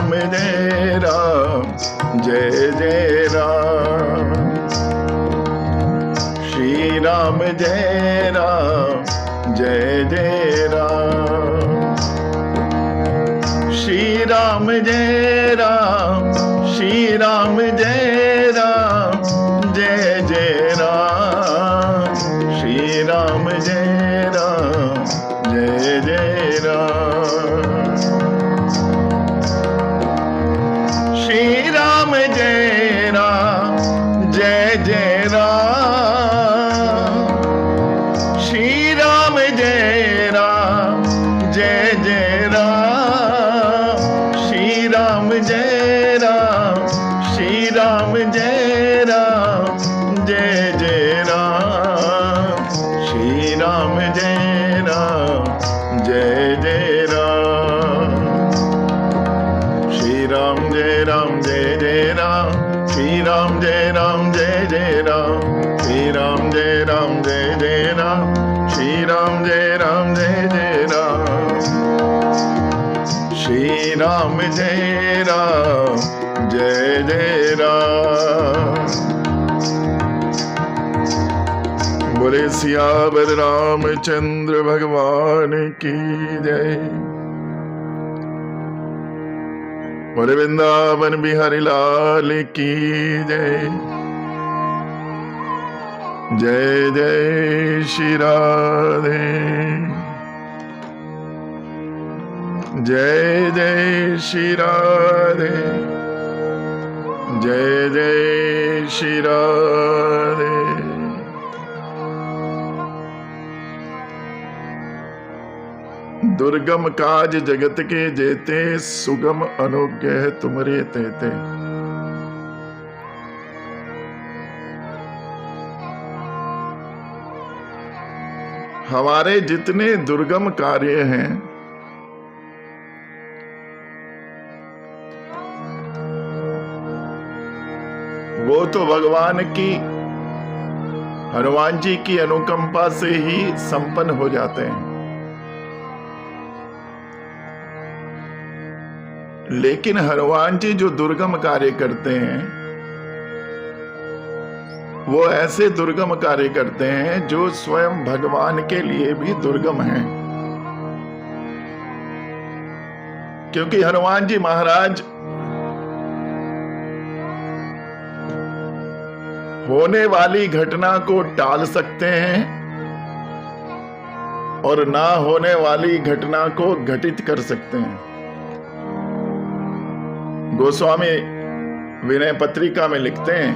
राम जय राम जय जय राम। श्री राम जय राम जय जय राम। श्री राम जय राम श्री राम जय राम जय जय राम। श्री राम जय राम जय जय राम। श्री राम जय राम जय जय राम। श्री राम जय राम जय जय राम। श्री राम जय राम श्री राम जय राम जय जय राम। श्री राम जय राम जय जय राम। श्री राम जय राम जय जय राम। श्री राम जय राम जय जय राम। श्री राम जय राम जय जय राम। श्री राम जय राम जय जय राम। श्री राम जय राम जय जय राम। बोले सियावर रामचंद्र भगवान की जय। बोले वृंदावन बिहारी लाल की जय। जय जय श्री राधे। जय जय श्री राधे। जय जय श्री राधे। दुर्गम काज जगत के जेते, सुगम अनुज्ञ है तुमरे तेते। हमारे जितने दुर्गम कार्य हैं वो तो भगवान की, हनुमान जी की अनुकंपा से ही संपन्न हो जाते हैं। लेकिन हनुमान जी जो दुर्गम कार्य करते हैं वो ऐसे दुर्गम कार्य करते हैं जो स्वयं भगवान के लिए भी दुर्गम हैं। क्योंकि हनुमान जी महाराज होने वाली घटना को टाल सकते हैं और ना होने वाली घटना को घटित कर सकते हैं। गोस्वामी विनय पत्रिका में लिखते हैं,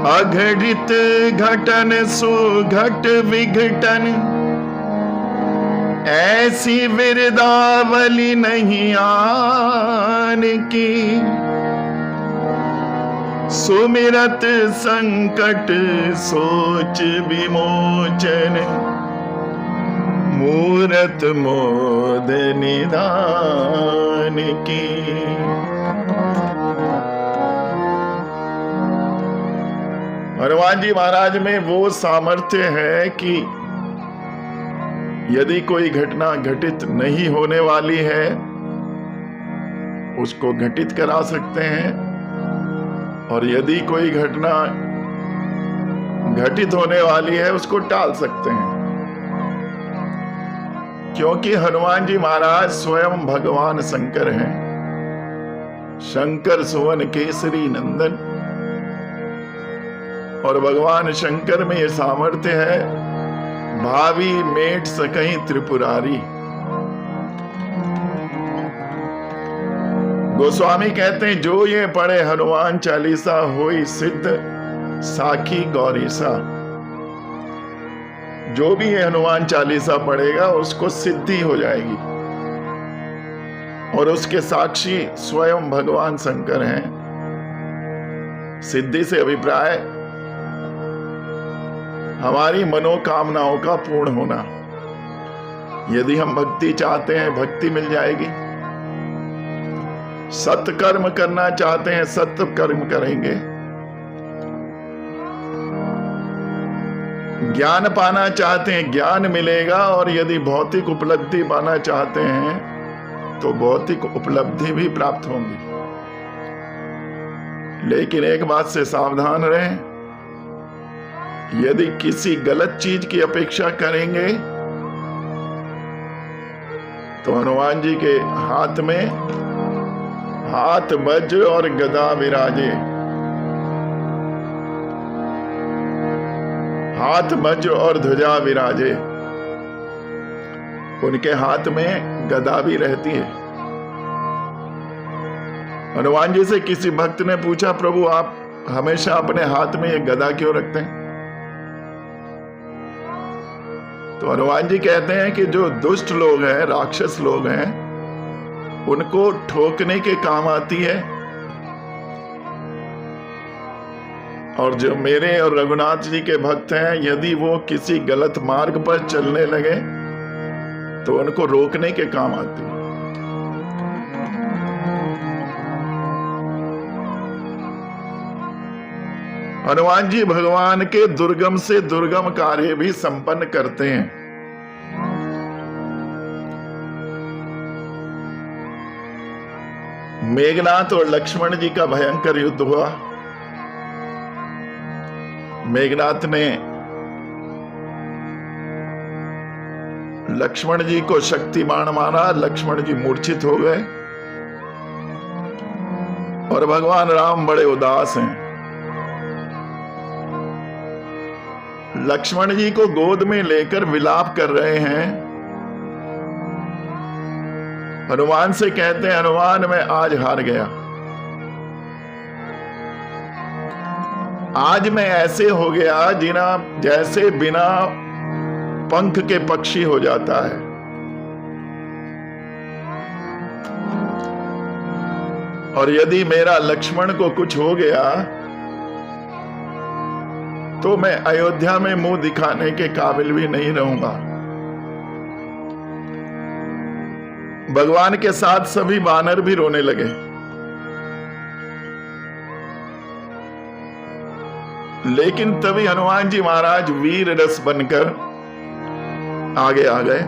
अघटित घटन सुघट विघटन, ऐसी विरदावली नहीं आन की। सुमिरत संकट सोच विमोचन, मूरत मोद निदान की। हनुमान जी महाराज में वो सामर्थ्य है कि यदि कोई घटना घटित नहीं होने वाली है उसको घटित करा सकते हैं, और यदि कोई घटना घटित होने वाली है उसको टाल सकते हैं। क्योंकि हनुमान जी महाराज स्वयं भगवान शंकर हैं, शंकर सुवन केसरी नंदन। और भगवान शंकर में यह सामर्थ्य है, भावी मेट सकहीं त्रिपुरारी। गोस्वामी कहते हैं, जो ये पढ़े हनुमान चालीसा होई सिद्ध साखी गौरीसा। जो भी ये हनुमान चालीसा पढ़ेगा उसको सिद्धि हो जाएगी, और उसके साक्षी स्वयं भगवान शंकर हैं। सिद्धि से अभिप्राय हमारी मनोकामनाओं का पूर्ण होना। यदि हम भक्ति चाहते हैं भक्ति मिल जाएगी, सत्कर्म करना चाहते हैं सत्य कर्म करेंगे, ज्ञान पाना चाहते हैं ज्ञान मिलेगा, और यदि भौतिक उपलब्धि पाना चाहते हैं तो भौतिक उपलब्धि भी प्राप्त होंगी। लेकिन एक बात से सावधान रहें, यदि किसी गलत चीज की अपेक्षा करेंगे तो हनुमान जी के हाथ में हाथ वज्र और गदा विराजे, हाथ वज्र और ध्वजा विराजे, उनके हाथ में गदा भी रहती है। हनुमान जी से किसी भक्त ने पूछा, प्रभु आप हमेशा अपने हाथ में ये गदा क्यों रखते हैं? तो हनुमान जी कहते हैं कि जो दुष्ट लोग हैं, राक्षस लोग हैं, उनको ठोकने के काम आती है, और जो मेरे और रघुनाथ जी के भक्त हैं, यदि वो किसी गलत मार्ग पर चलने लगे तो उनको रोकने के काम आती है। हनुमान जी भगवान के दुर्गम से दुर्गम कार्य भी संपन्न करते हैं। मेघनाथ और लक्ष्मण जी का भयंकर युद्ध हुआ। मेघनाथ ने लक्ष्मण जी को शक्तिमान मारा, लक्ष्मण जी मूर्छित हो गए और भगवान राम बड़े उदास हैं। लक्ष्मण जी को गोद में लेकर विलाप कर रहे हैं। हनुमान से कहते हैं, हनुमान मैं आज हार गया, आज मैं ऐसे हो गया जिना जैसे बिना पंख के पक्षी हो जाता है। और यदि मेरा लक्ष्मण को कुछ हो गया तो मैं अयोध्या में मुंह दिखाने के काबिल भी नहीं रहूंगा। भगवान के साथ सभी वानर भी रोने लगे। लेकिन तभी हनुमान जी महाराज वीर रस बनकर आगे आ गए।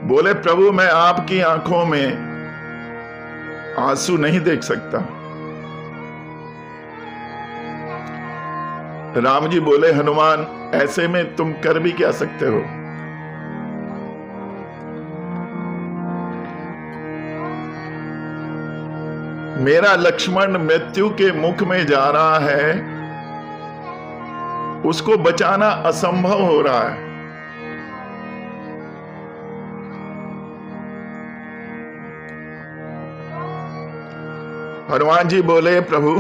बोले, प्रभु मैं आपकी आंखों में आंसू नहीं देख सकता। राम जी बोले, हनुमान ऐसे में तुम कर भी क्या सकते हो? मेरा लक्ष्मण मृत्यु के मुख में जा रहा है, उसको बचाना असंभव हो रहा है। हनुमान जी बोले, प्रभु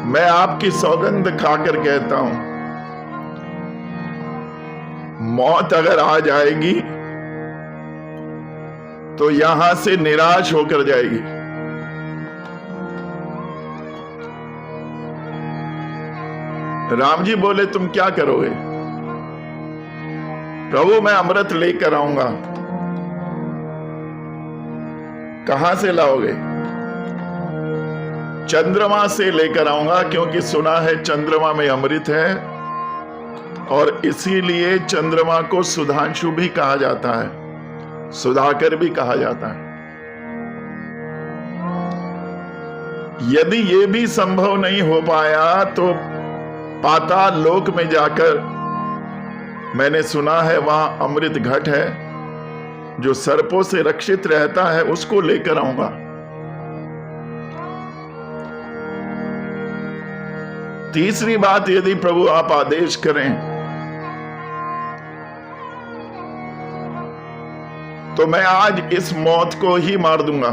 मैं आपकी सौगंध खाकर कहता हूं, मौत अगर आ जाएगी तो यहां से निराश होकर जाएगी। राम जी बोले, तुम क्या करोगे? प्रभु मैं अमृत लेकर आऊंगा। कहां से लाओगे? चंद्रमा से लेकर आऊंगा, क्योंकि सुना है चंद्रमा में अमृत है, और इसीलिए चंद्रमा को सुधांशु भी कहा जाता है, सुधाकर भी कहा जाता है। यदि ये भी संभव नहीं हो पाया तो पाताल लोक में जाकर, मैंने सुना है वहां अमृत घट है जो सर्पों से रक्षित रहता है, उसको लेकर आऊंगा। तीसरी बात, यदि प्रभु आप आदेश करें तो मैं आज इस मौत को ही मार दूंगा।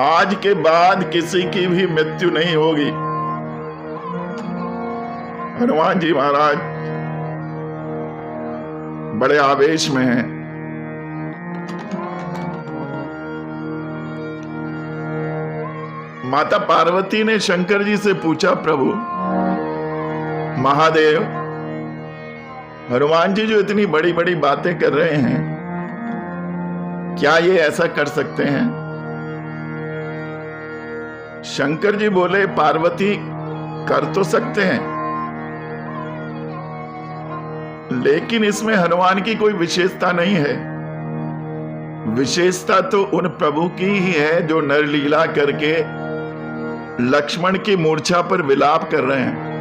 आज के बाद किसी की भी मृत्यु नहीं होगी। हनुमान जी महाराज बड़े आवेश में हैं। माता पार्वती ने शंकर जी से पूछा, प्रभु महादेव, हनुमान जी जो इतनी बड़ी बड़ी बातें कर रहे हैं, क्या ये ऐसा कर सकते हैं? शंकर जी बोले, पार्वती कर तो सकते हैं, लेकिन इसमें हनुमान की कोई विशेषता नहीं है। विशेषता तो उन प्रभु की ही है जो नरलीला करके लक्ष्मण की मूर्छा पर विलाप कर रहे हैं।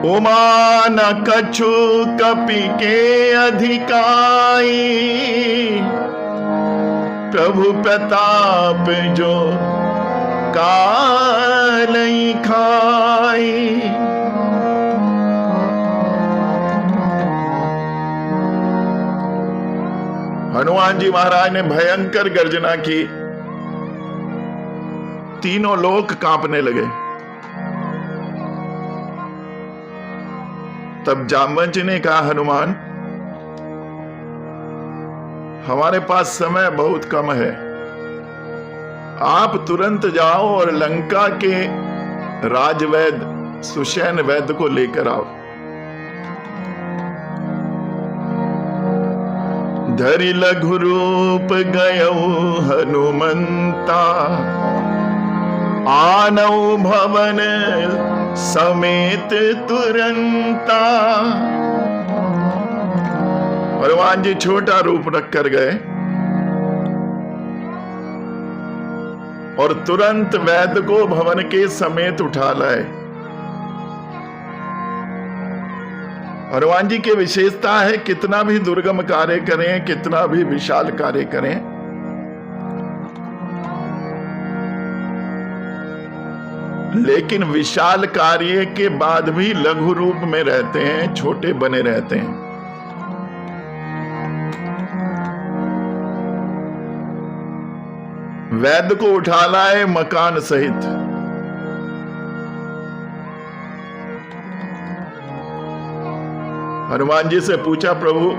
उमा न कछु कपि के अधिकाई, प्रभु प्रताप जो कालई खाई। हनुमान जी महाराज ने भयंकर गर्जना की, तीनों लोक कांपने लगे। तब जामवंत जी ने कहा, हनुमान हमारे पास समय बहुत कम है, आप तुरंत जाओ और लंका के राजवैद्य सुषेण वैद्य को लेकर आओ। धरि लघु रूप गयऊ हनुमंता, आनऊ भवन समेत तुरंता। हनुमान जी छोटा रूप रख कर गए और तुरंत वैद्य को भवन के समेत उठा लाए। हनुमान जी की विशेषता है, कितना भी दुर्गम कार्य करें, कितना भी विशाल कार्य करें, लेकिन विशाल कार्य के बाद भी लघु रूप में रहते हैं, छोटे बने रहते हैं। वैद्य को उठा लाए मकान सहित। हनुमान जी से पूछा, प्रभु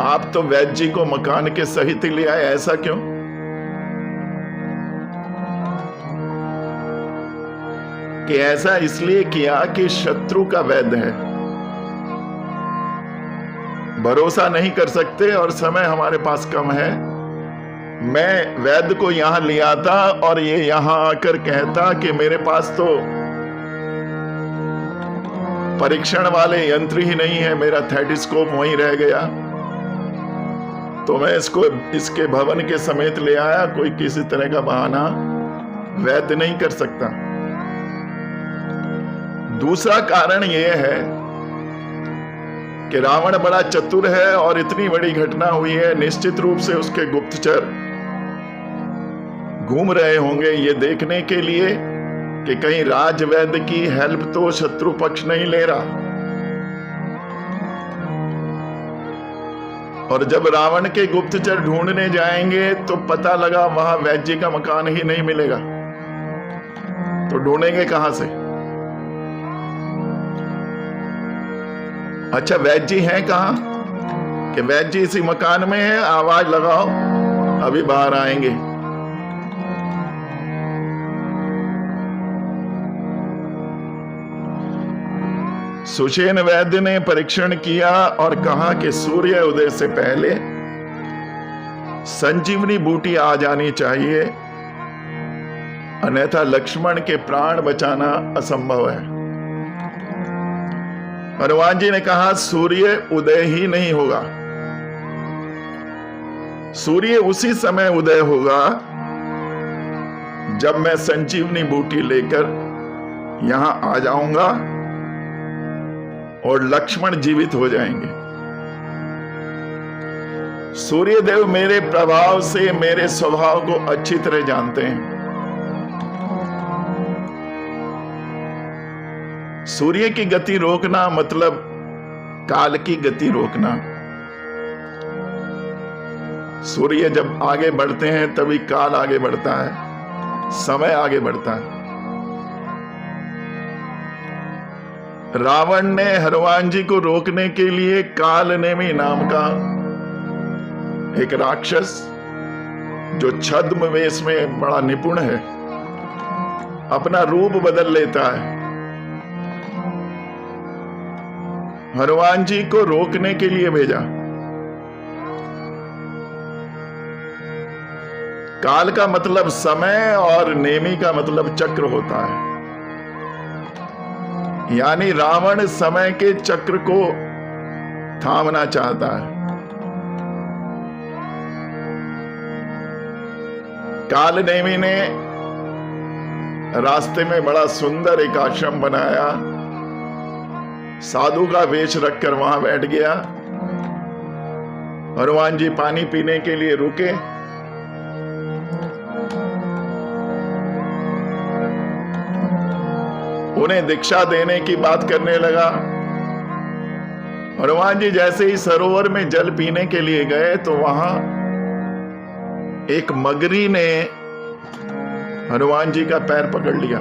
आप तो वैद्य जी को मकान के सहित ले आए, ऐसा क्यों? कि ऐसा इसलिए किया कि शत्रु का वैद्य है, भरोसा नहीं कर सकते और समय हमारे पास कम है। मैं वैद्य को यहां ले आता और ये यहां आकर कहता कि मेरे पास तो परीक्षण वाले यंत्र ही नहीं है, मेरा थेटिस्कोप वहीं रह गया, तो मैं इसको इसके भवन के समेत ले आया। कोई किसी तरह का बहाना वैद्य नहीं कर सकता। दूसरा कारण यह है कि रावण बड़ा चतुर है और इतनी बड़ी घटना हुई है, निश्चित रूप से उसके गुप्तचर घूम रहे होंगे ये देखने के लिए कि कहीं राजवैद्य की हेल्प तो शत्रु पक्ष नहीं ले रहा। और जब रावण के गुप्तचर ढूंढने जाएंगे तो पता लगा वहां वैद्य जी का मकान ही नहीं मिलेगा, तो ढूंढेंगे कहां से? अच्छा, वैद्य जी हैं कहां? कि वैद्य जी इसी मकान में है, आवाज लगाओ अभी बाहर आएंगे। सुषेण वैद्य ने परीक्षण किया और कहा कि सूर्य उदय से पहले संजीवनी बूटी आ जानी चाहिए, अन्यथा लक्ष्मण के प्राण बचाना असंभव है। हनुमान जी ने कहा, सूर्य उदय ही नहीं होगा, सूर्य उसी समय उदय होगा जब मैं संजीवनी बूटी लेकर यहां आ जाऊंगा और लक्ष्मण जीवित हो जाएंगे। सूर्यदेव मेरे प्रभाव से मेरे स्वभाव को अच्छी तरह जानते हैं। सूर्य की गति रोकना मतलब काल की गति रोकना। सूर्य जब आगे बढ़ते हैं तभी काल आगे बढ़ता है, समय आगे बढ़ता है। रावण ने हनुमान जी को रोकने के लिए कालनेमी नाम का एक राक्षस, जो छद्म वेश में बड़ा निपुण है, अपना रूप बदल लेता है हनुमान जी को रोकने के लिए भेजा। काल का मतलब समय और नेमी का मतलब चक्र होता है। यानी रावण समय के चक्र को थामना चाहता है। काल नेमी ने रास्ते में बड़ा सुंदर एक आश्रम बनाया, साधु का वेश रखकर वहां बैठ गया। हनुमान जी पानी पीने के लिए रुके। उन्हें दीक्षा देने की बात करने लगा। हनुमान जी जैसे ही सरोवर में जल पीने के लिए गए तो वहां एक मगरी ने हनुमान जी का पैर पकड़ लिया।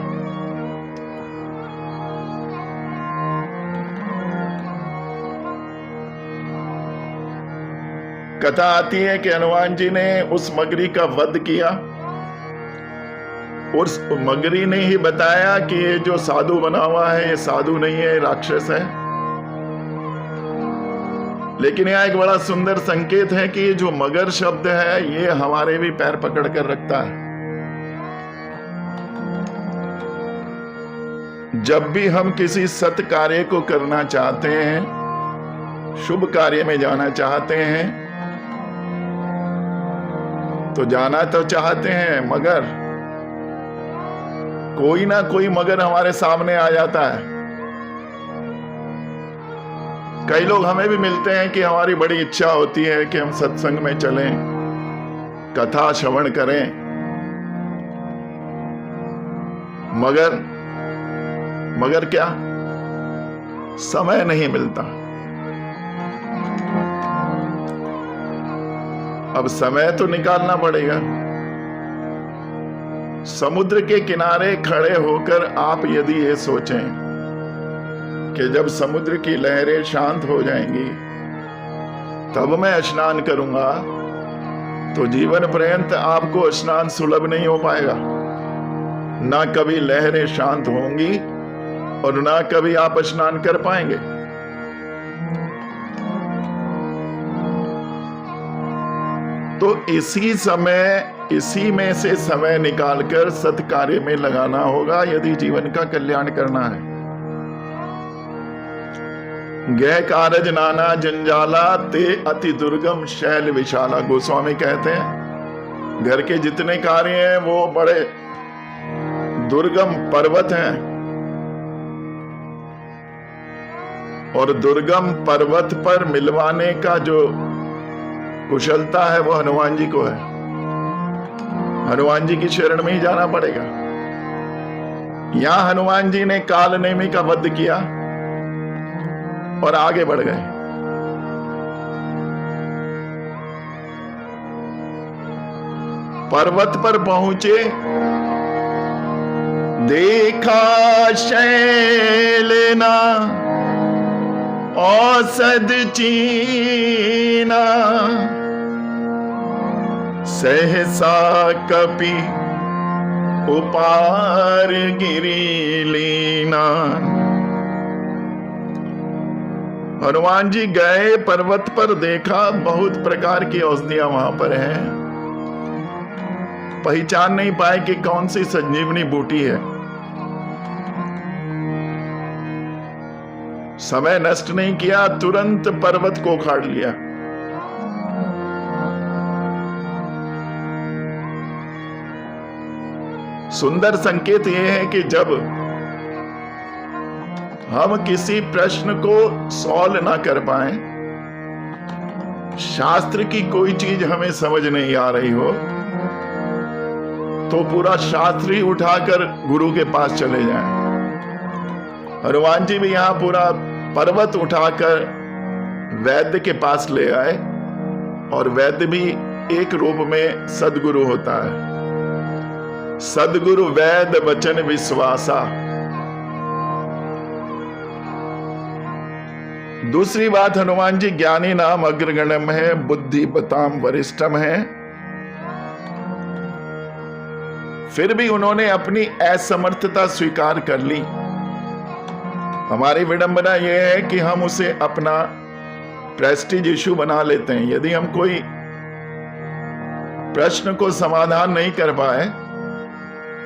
कथा आती है कि हनुमान जी ने उस मगरी का वध किया। उस मगरी ने ही बताया कि ये जो साधु बना हुआ है ये साधु नहीं है, राक्षस है। लेकिन यह एक बड़ा सुंदर संकेत है कि ये जो मगर शब्द है ये हमारे भी पैर पकड़ कर रखता है। जब भी हम किसी सत कार्य को करना चाहते हैं, शुभ कार्य में जाना चाहते हैं, तो जाना तो चाहते हैं मगर कोई ना कोई मगर हमारे सामने आ जाता है। कई लोग हमें भी मिलते हैं कि हमारी बड़ी इच्छा होती है कि हम सत्संग में चलें, कथा श्रवण करें, मगर क्या समय नहीं मिलता। अब समय तो निकालना पड़ेगा। समुद्र के किनारे खड़े होकर आप यदि ये सोचें कि जब समुद्र की लहरें शांत हो जाएंगी तब मैं स्नान करूंगा, तो जीवन पर्यंत आपको स्नान सुलभ नहीं हो पाएगा। ना कभी लहरें शांत होंगी और ना कभी आप स्नान कर पाएंगे। तो इसी में से समय निकालकर सत्कार्य में लगाना होगा यदि जीवन का कल्याण करना है। गह कारज नाना जंजाला ते अति दुर्गम शैल विशाला। गोस्वामी कहते हैं घर के जितने कार्य हैं वो बड़े दुर्गम पर्वत हैं, और दुर्गम पर्वत पर मिलवाने का जो कुशलता है वो हनुमान जी को है। हनुमान जी की शरण में ही जाना पड़ेगा। यहां हनुमान जी ने काल नेमी का वध किया और आगे बढ़ गए। पर्वत पर पहुंचे, देखा शैलना औषध चीना, सहसा कपि उपार गिरी लीना। हनुमान जी गए पर्वत पर, देखा बहुत प्रकार की औषधियां वहां पर हैं। पहचान नहीं पाए कि कौन सी संजीवनी बूटी है। समय नष्ट नहीं किया, तुरंत पर्वत को उखाड़ लिया। सुंदर संकेत यह है कि जब हम किसी प्रश्न को सॉल्व ना कर पाए, शास्त्र की कोई चीज हमें समझ नहीं आ रही हो, तो पूरा शास्त्र ही उठाकर गुरु के पास चले जाएं। हनुमान जी भी यहां पूरा पर्वत उठाकर वैद्य के पास ले आए, और वैद्य भी एक रूप में सदगुरु होता है। सदगुरु वैद्य वचन विश्वासा। दूसरी बात, हनुमान जी ज्ञानी नाम अग्रगण्यम है, बुद्धि बताम वरिष्ठम है। फिर भी उन्होंने अपनी असमर्थता स्वीकार कर ली। हमारी विडंबना यह है कि हम उसे अपना प्रेस्टीज इशू बना लेते हैं। यदि हम कोई प्रश्न को समाधान नहीं कर पाए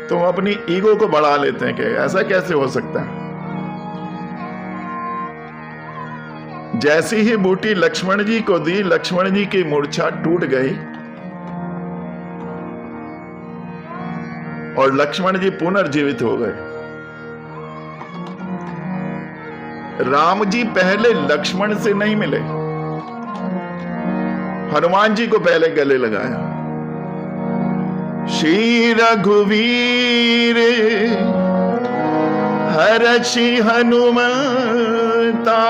तो हम अपनी ईगो को बढ़ा लेते हैं कि ऐसा कैसे हो सकता है। जैसी ही बूटी लक्ष्मण जी को दी, लक्ष्मण जी की मूर्छा टूट गई और लक्ष्मण जी पुनर्जीवित हो गए। राम जी पहले लक्ष्मण से नहीं मिले, हनुमान जी को पहले गले लगाया। श्री रघुवीर हरषि हनुमता,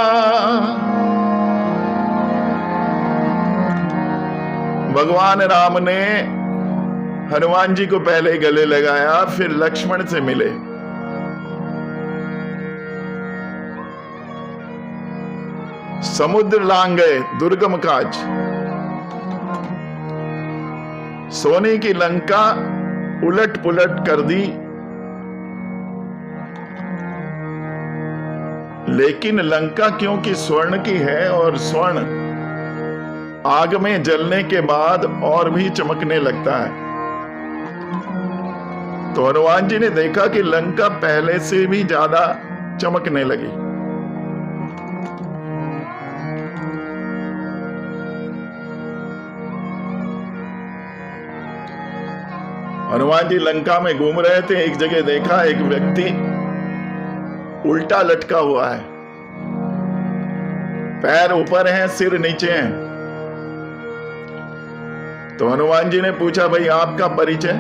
भगवान राम ने हनुमान जी को पहले गले लगाया, फिर लक्ष्मण से मिले। समुद्र लांग गए, दुर्गम काज। सोने की लंका उलट पुलट कर दी, लेकिन लंका क्योंकि स्वर्ण की है और स्वर्ण आग में जलने के बाद और भी चमकने लगता है, तो हनुमान जी ने देखा कि लंका पहले से भी ज्यादा चमकने लगी। हनुमान जी लंका में घूम रहे थे, एक जगह देखा एक व्यक्ति उल्टा लटका हुआ है, पैर ऊपर हैं, सिर नीचे हैं। तो हनुमान जी ने पूछा, भाई आपका परिचय?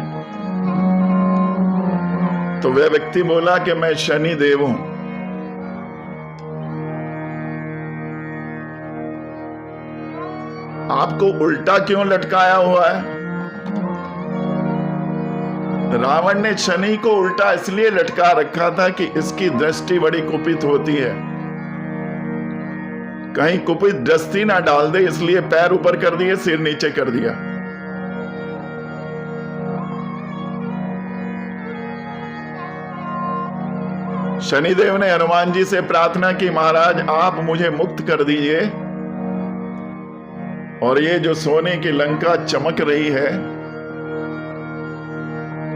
तो वह व्यक्ति बोला कि मैं शनि देव हूं। आपको उल्टा क्यों लटकाया हुआ है? रावण ने शनि को उल्टा इसलिए लटका रखा था कि इसकी दृष्टि बड़ी कुपित होती है, कहीं कुपित दृष्टि ना डाल दे, इसलिए पैर ऊपर कर दिए, सिर नीचे कर दिया। शनिदेव ने हनुमान जी से प्रार्थना की, महाराज आप मुझे मुक्त कर दीजिए और ये जो सोने की लंका चमक रही है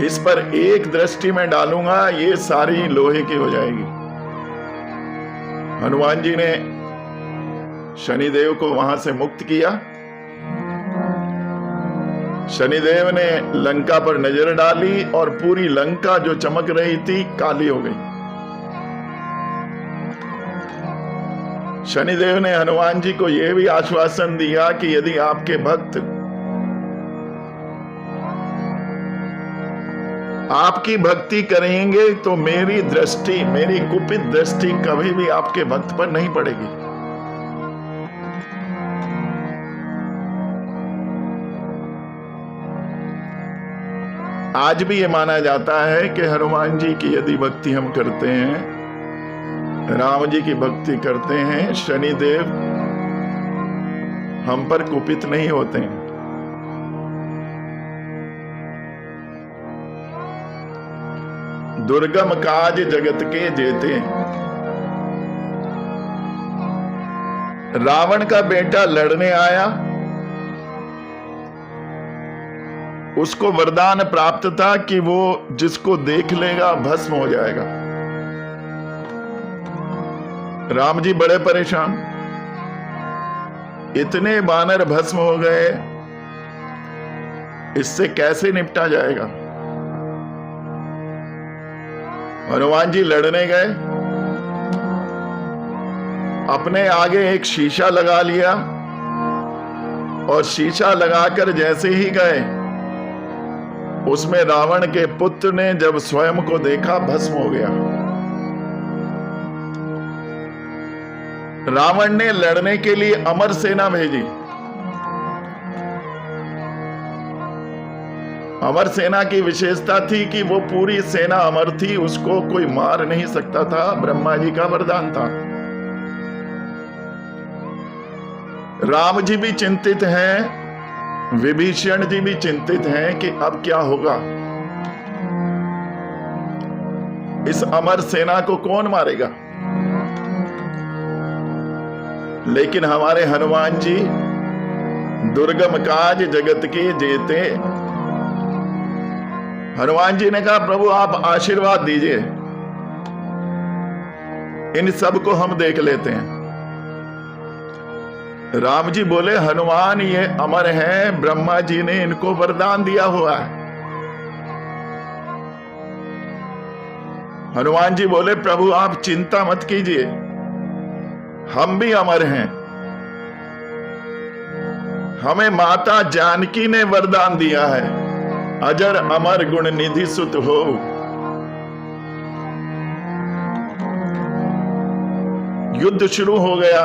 इस पर एक दृष्टि में डालूंगा, ये सारी लोहे की हो जाएगी। हनुमान जी ने शनिदेव को वहां से मुक्त किया। शनिदेव ने लंका पर नजर डाली और पूरी लंका जो चमक रही थी काली हो गई। शनिदेव ने हनुमान जी को यह भी आश्वासन दिया कि यदि आपके भक्त आपकी भक्ति करेंगे तो मेरी दृष्टि, मेरी कुपित दृष्टि कभी भी आपके भक्त पर नहीं पड़ेगी। आज भी ये माना जाता है कि हनुमान जी की यदि भक्ति हम करते हैं, राम जी की भक्ति करते हैं, शनिदेव हम पर कुपित नहीं होते हैं। दुर्गम काज जगत के जेते। रावण का बेटा लड़ने आया, उसको वरदान प्राप्त था कि वो जिसको देख लेगा भस्म हो जाएगा। राम जी बड़े परेशान, इतने बानर भस्म हो गए, इससे कैसे निपटा जाएगा। हनुमान जी लड़ने गए, अपने आगे एक शीशा लगा लिया और शीशा लगाकर जैसे ही गए, उसमें रावण के पुत्र ने जब स्वयं को देखा भस्म हो गया। रावण ने लड़ने के लिए अमर सेना भेजी। अमर सेना की विशेषता थी कि वो पूरी सेना अमर थी, उसको कोई मार नहीं सकता था, ब्रह्मा जी का वरदान था। राम जी भी चिंतित हैं, विभीषण जी भी चिंतित हैं कि अब क्या होगा, इस अमर सेना को कौन मारेगा। लेकिन हमारे हनुमान जी दुर्गम काज जगत के जेते। हनुमान जी ने कहा प्रभु आप आशीर्वाद दीजिए, इन सब को हम देख लेते हैं। राम जी बोले हनुमान ये अमर हैं, ब्रह्मा जी ने इनको वरदान दिया हुआ है। हनुमान जी बोले प्रभु आप चिंता मत कीजिए, हम भी अमर हैं। हमें माता जानकी ने वरदान दिया है, अजर अमर गुण निधि सुत हो। युद्ध शुरू हो गया।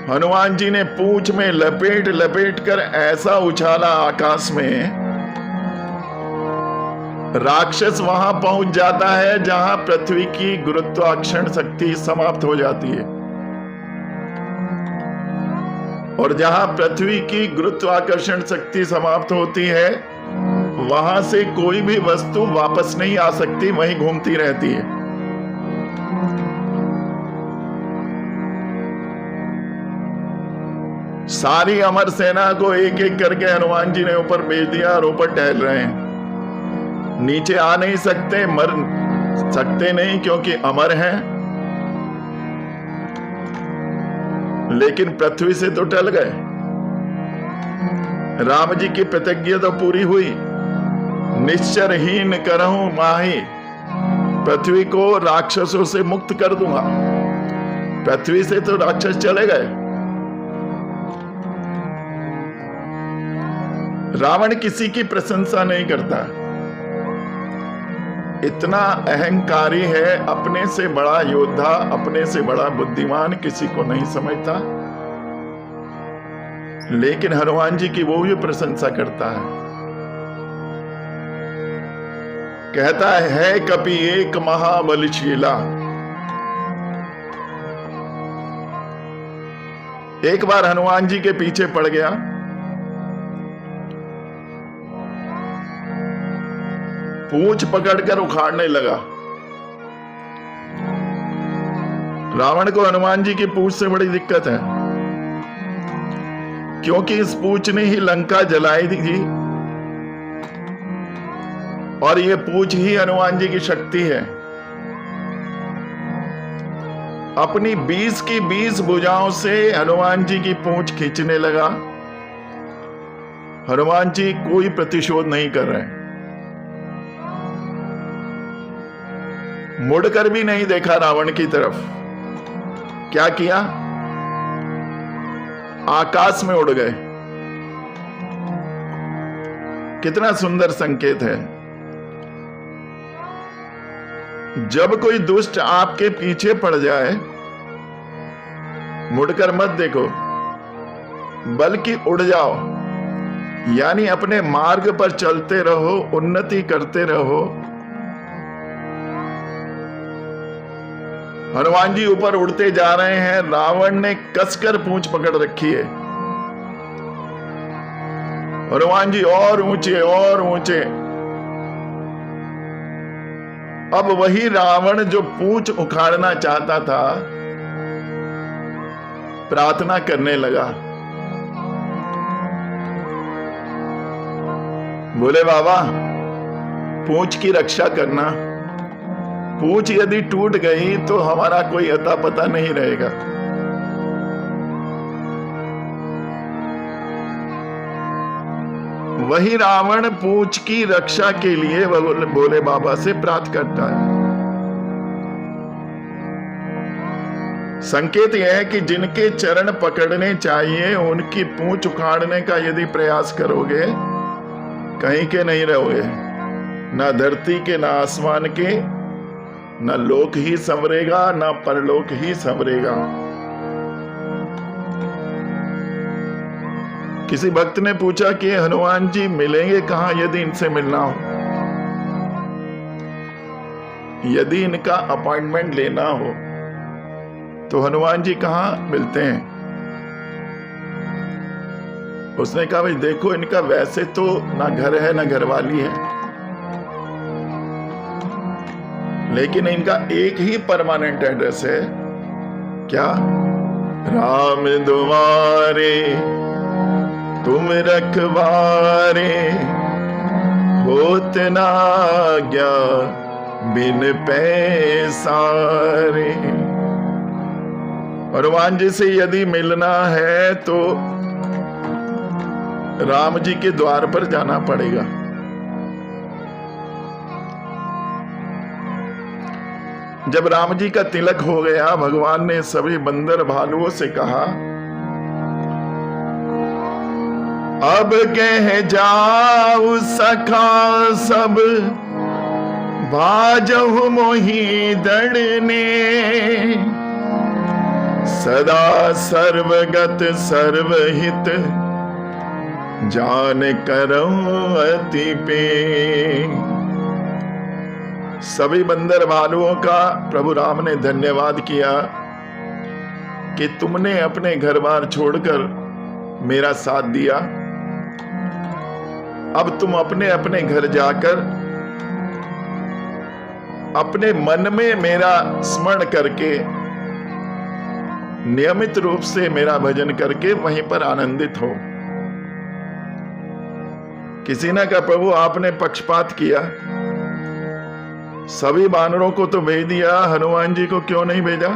हनुमान जी ने पूंछ में लपेट लपेट कर ऐसा उछाला आकाश में, राक्षस वहां पहुंच जाता है जहां पृथ्वी की गुरुत्वाकर्षण शक्ति समाप्त हो जाती है। और जहां पृथ्वी की गुरुत्वाकर्षण शक्ति समाप्त होती है, वहां से कोई भी वस्तु वापस नहीं आ सकती, वहीं घूमती रहती है। सारी अमर सेना को एक एक करके हनुमान जी ने ऊपर भेज दिया और ऊपर टहल रहे हैं। नीचे आ नहीं सकते, मर सकते नहीं क्योंकि अमर हैं, लेकिन पृथ्वी से तो टल गए। राम जी की प्रतिज्ञा तो पूरी हुई, निश्चरहीन करहूं माही, पृथ्वी को राक्षसों से मुक्त कर दूंगा। पृथ्वी से तो राक्षस चले गए। रावण किसी की प्रशंसा नहीं करता, इतना अहंकारी है, अपने से बड़ा योद्धा, अपने से बड़ा बुद्धिमान किसी को नहीं समझता। लेकिन हनुमान जी की वो भी प्रशंसा करता है। कहता है कपि एक महाबलशीला। एक बार हनुमान जी के पीछे पड़ गया, पूंछ पकड़कर उखाड़ने लगा। रावण को हनुमान जी की पूंछ से बड़ी दिक्कत है, क्योंकि इस पूंछ ने ही लंका जलाई थी और ये पूंछ ही हनुमान जी की शक्ति है। अपनी 20 की 20 भुजाओं से हनुमान जी की पूंछ खींचने लगा। हनुमान जी कोई प्रतिशोध नहीं कर रहे, मुड़कर भी नहीं देखा रावण की तरफ। क्या किया? आकाश में उड़ गए। कितना सुंदर संकेत है। जब कोई दुष्ट आपके पीछे पड़ जाए, मुड़कर मत देखो, बल्कि उड़ जाओ, यानी अपने मार्ग पर चलते रहो, उन्नति करते रहो। हनुमान जी ऊपर उड़ते जा रहे हैं, रावण ने कसकर पूंछ पकड़ रखी है। हनुमान जी और ऊंचे और ऊंचे। अब वही रावण जो पूंछ उखाड़ना चाहता था, प्रार्थना करने लगा, बोले बाबा पूंछ की रक्षा करना, पूंछ यदि टूट गई तो हमारा कोई अता पता नहीं रहेगा। वही रावण पूंछ की रक्षा के लिए भोले बाबा से प्रार्थना करता है। संकेत यह है कि जिनके चरण पकड़ने चाहिए, उनकी पूंछ उखाड़ने का यदि प्रयास करोगे, कहीं के नहीं रहोगे। ना धरती के, ना आसमान के, न लोक ही संवरेगा, न परलोक ही संवरेगा। किसी भक्त ने पूछा कि हनुमान जी मिलेंगे कहां यदि इनसे मिलना हो, यदि इनका अपॉइंटमेंट लेना हो तो हनुमान जी कहां मिलते हैं? उसने कहा भाई देखो, इनका वैसे तो ना घर है ना घरवाली है, लेकिन इनका एक ही परमानेंट एड्रेस है। क्या? राम दुआरे तुम रखवारे, होत ना आज्ञा बिन पैसारे। हनुमान जी से यदि मिलना है तो राम जी के द्वार पर जाना पड़ेगा। जब राम जी का तिलक हो गया, भगवान ने सभी बंदर भालुओं से कहा, अब कह जाऊ सखा सब, भाजहु मोहि दड़ने, सदा सर्वगत सर्वहित, जान करऊं अति पे। सभी बंदर भालुओं का प्रभु राम ने धन्यवाद किया कि तुमने अपने घर बार छोड़कर मेरा साथ दिया। अब तुम अपने अपने घर जाकर अपने मन में मेरा स्मरण करके, नियमित रूप से मेरा भजन करके वहीं पर आनंदित हो। किसी ने कहा, प्रभु आपने पक्षपात किया, सभी वानरों को तो भेज दिया, हनुमान जी को क्यों नहीं भेजा?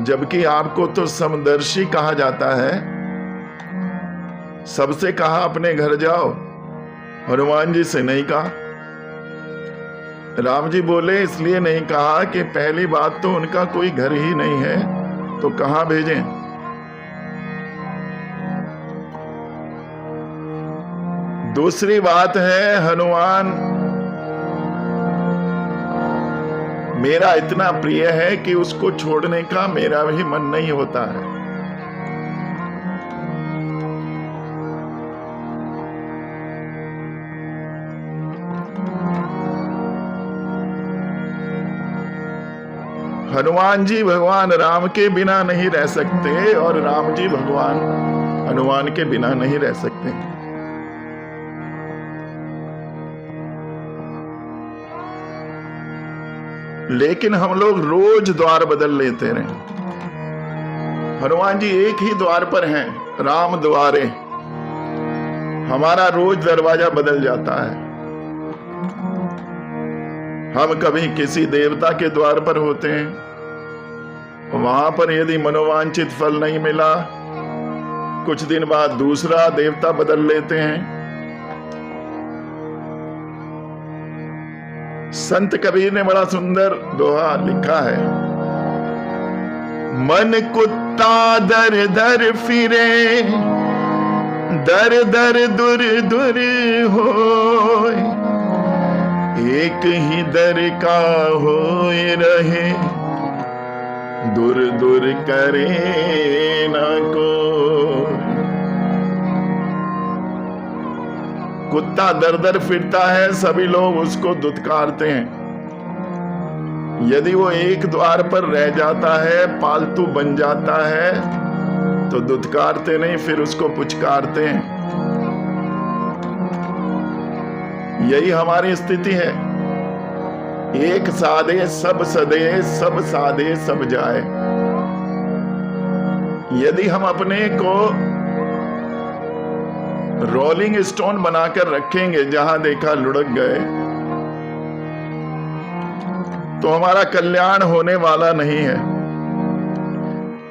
जबकि आपको तो समदर्शी कहा जाता है। सबसे कहा अपने घर जाओ, हनुमान जी से नहीं कहा। राम जी बोले, इसलिए नहीं कहा कि पहली बात तो उनका कोई घर ही नहीं है, तो कहां भेजें। दूसरी बात है, हनुमान मेरा इतना प्रिय है कि उसको छोड़ने का मेरा भी मन नहीं होता है। हनुमान जी भगवान राम के बिना नहीं रह सकते और राम जी भगवान हनुमान के बिना नहीं रह सकते। लेकिन हम लोग रोज द्वार बदल लेते रहे। हनुमान जी एक ही द्वार पर हैं, राम द्वारे। हमारा रोज दरवाजा बदल जाता है। हम कभी किसी देवता के द्वार पर होते हैं, वहां पर यदि मनोवांछित फल नहीं मिला, कुछ दिन बाद दूसरा देवता बदल लेते हैं। संत कबीर ने बड़ा सुंदर दोहा लिखा है, मन कुत्ता दर दर फिरे, दर दर दुर दुर होय, एक ही दर का होए रहे, दुर दुर करे न कोई। कुत्ता दर दर फिरता है, सभी लोग उसको दुत्कारते हैं। यदि वो एक द्वार पर रह जाता है, पालतू बन जाता है, तो दुत्कारते नहीं, फिर उसको पुचकारते हैं। यही हमारी स्थिति है। एक साधे सब सदे, सब साधे सब जाए। यदि हम अपने को रोलिंग स्टोन बनाकर रखेंगे, जहां देखा लुढ़क गए, तो हमारा कल्याण होने वाला नहीं है।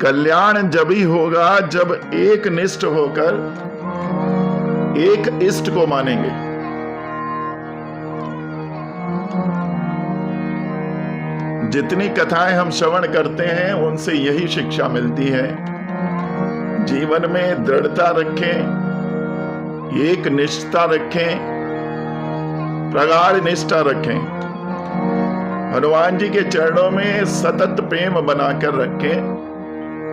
कल्याण जब ही होगा जब एक निष्ठ होकर एक इष्ट को मानेंगे। जितनी कथाएं हम श्रवण करते हैं, उनसे यही शिक्षा मिलती है। जीवन में दृढ़ता रखें, एक निष्ठा रखें, प्रगाढ़ निष्ठा रखें। हनुमान जी के चरणों में सतत प्रेम बनाकर रखें।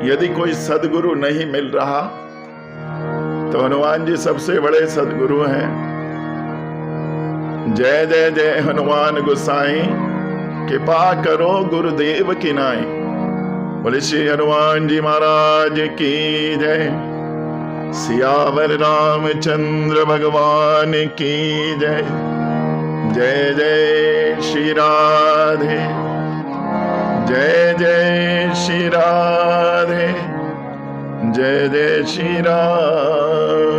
यदि कोई सदगुरु नहीं मिल रहा, तो हनुमान जी सबसे बड़े सदगुरु हैं। जय जय जय हनुमान गोसाई, कृपा करो गुरुदेव की नाई। बोले श्री हनुमान जी महाराज की जय। सियावर रामचंद्र भगवान की जय। जय जय श्री राधे, जय जय श्री राधे। राधे जय जय श्री राम।